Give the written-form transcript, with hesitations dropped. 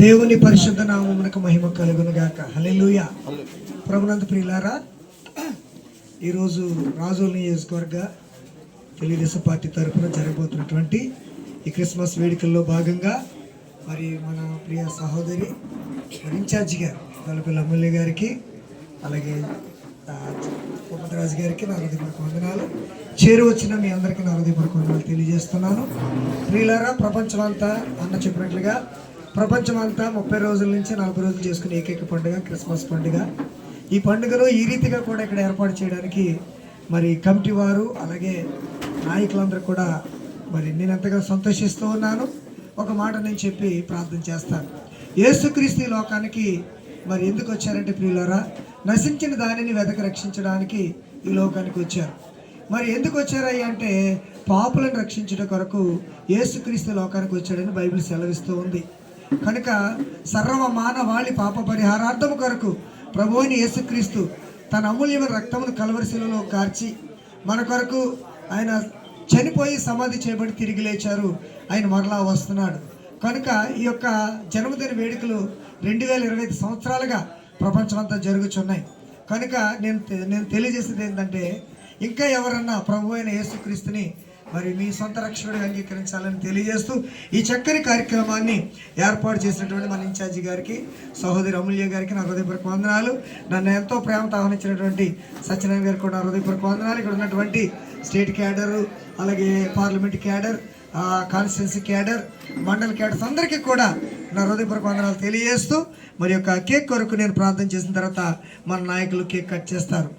దేవుని పరిశుద్ధ నామమునకు మహిమ కలుగును గాక. హల్లెలూయా. ప్రభునందు ప్రియులారా, ఈరోజు రాజోల్ నియోజకవర్గ తెలుగుదేశం పార్టీ తరఫున జరగబోతున్నటువంటి ఈ క్రిస్మస్ వేడుకల్లో భాగంగా మరి మన ప్రియ సహోదరి ఇన్ఛార్జి గారు తలపల్లి ఎమ్మెల్యే గారికి, అలాగే రాజు గారికి నా హృదయపూర్వక వందనాలు. చేరువచ్చిన మీ అందరికీ నా హృదయపూర్వక వందనాలు తెలియజేస్తున్నాను. ప్రియులారా, ప్రపంచమంతా అన్న చెప్పినట్లుగా ప్రపంచమంతా 30 రోజుల నుంచి 40 రోజులు చేసుకునే ఏకైక పండుగ క్రిస్మస్ పండుగ. ఈ పండుగను ఈ రీతిగా కూడా ఇక్కడ ఏర్పాటు చేయడానికి మరి కమిటీ వారు, అలాగే నాయకులందరూ కూడా మరి నేను ఎంతగా సంతోషిస్తూ ఉన్నాను. ఒక మాట నేను చెప్పి ప్రార్థన చేస్తాను. యేసుక్రీస్తు ఈ లోకానికి మరి ఎందుకు వచ్చారంటే ప్రియులారా, నశించిన దానిని వెతక రక్షించడానికి ఈ లోకానికి వచ్చారు. మరి ఎందుకు వచ్చారయ్య అంటే పాపులను రక్షించడం కొరకు యేసుక్రీస్తు లోకానికి వచ్చాడని బైబిల్ సెలవిస్తూ ఉంది. కనుక సర్వ మానవాళి పాప పరిహారార్థము కొరకు ప్రభువైన యేసుక్రీస్తు తన అమూల్యమైన రక్తమును కల్వరి శిలువలో కార్చి మన కొరకు ఆయన చనిపోయి సమాధి చేయబడి తిరిగి లేచారు. ఆయన మరలా వస్తున్నాడు. కనుక ఈ యొక్క జన్మదిన వేడుకలు 2025 సంవత్సరాలుగా ప్రపంచమంతా జరుగుతున్నాయి. కనుక నేను తెలియజేసేది ఏంటంటే, ఇంకా ఎవరన్నా ప్రభు అయిన యేసుక్రీస్తుని మరి మీ సొంత రక్షకుడిగా అంగీకరించాలని తెలియజేస్తూ ఈ చక్కని కార్యక్రమాన్ని ఏర్పాటు చేసినటువంటి మన ఇన్ఛార్జి గారికి, సహోదరి అమూల్య గారికి నా హృదయపూర్వక వందనాలు. నన్ను ఎంతో ప్రేమతో ఆహ్వానించినటువంటి సత్యనారాయణ గారికి కూడా నా హృదయపూర్వక వందనాలు. ఇక్కడ ఉన్నటువంటి స్టేట్ క్యాడరు, అలాగే పార్లమెంట్ క్యాడర్, కాన్స్టిట్యున్సీ క్యాడర్, మండల క్యాడర్స్ అందరికీ కూడా నా హృదయపూర్వక వందనాలు తెలియజేస్తూ మరి యొక్క కేక్ కొరకు నేను ప్రార్థన చేసిన తర్వాత మన నాయకులు కేక్ కట్ చేస్తారు.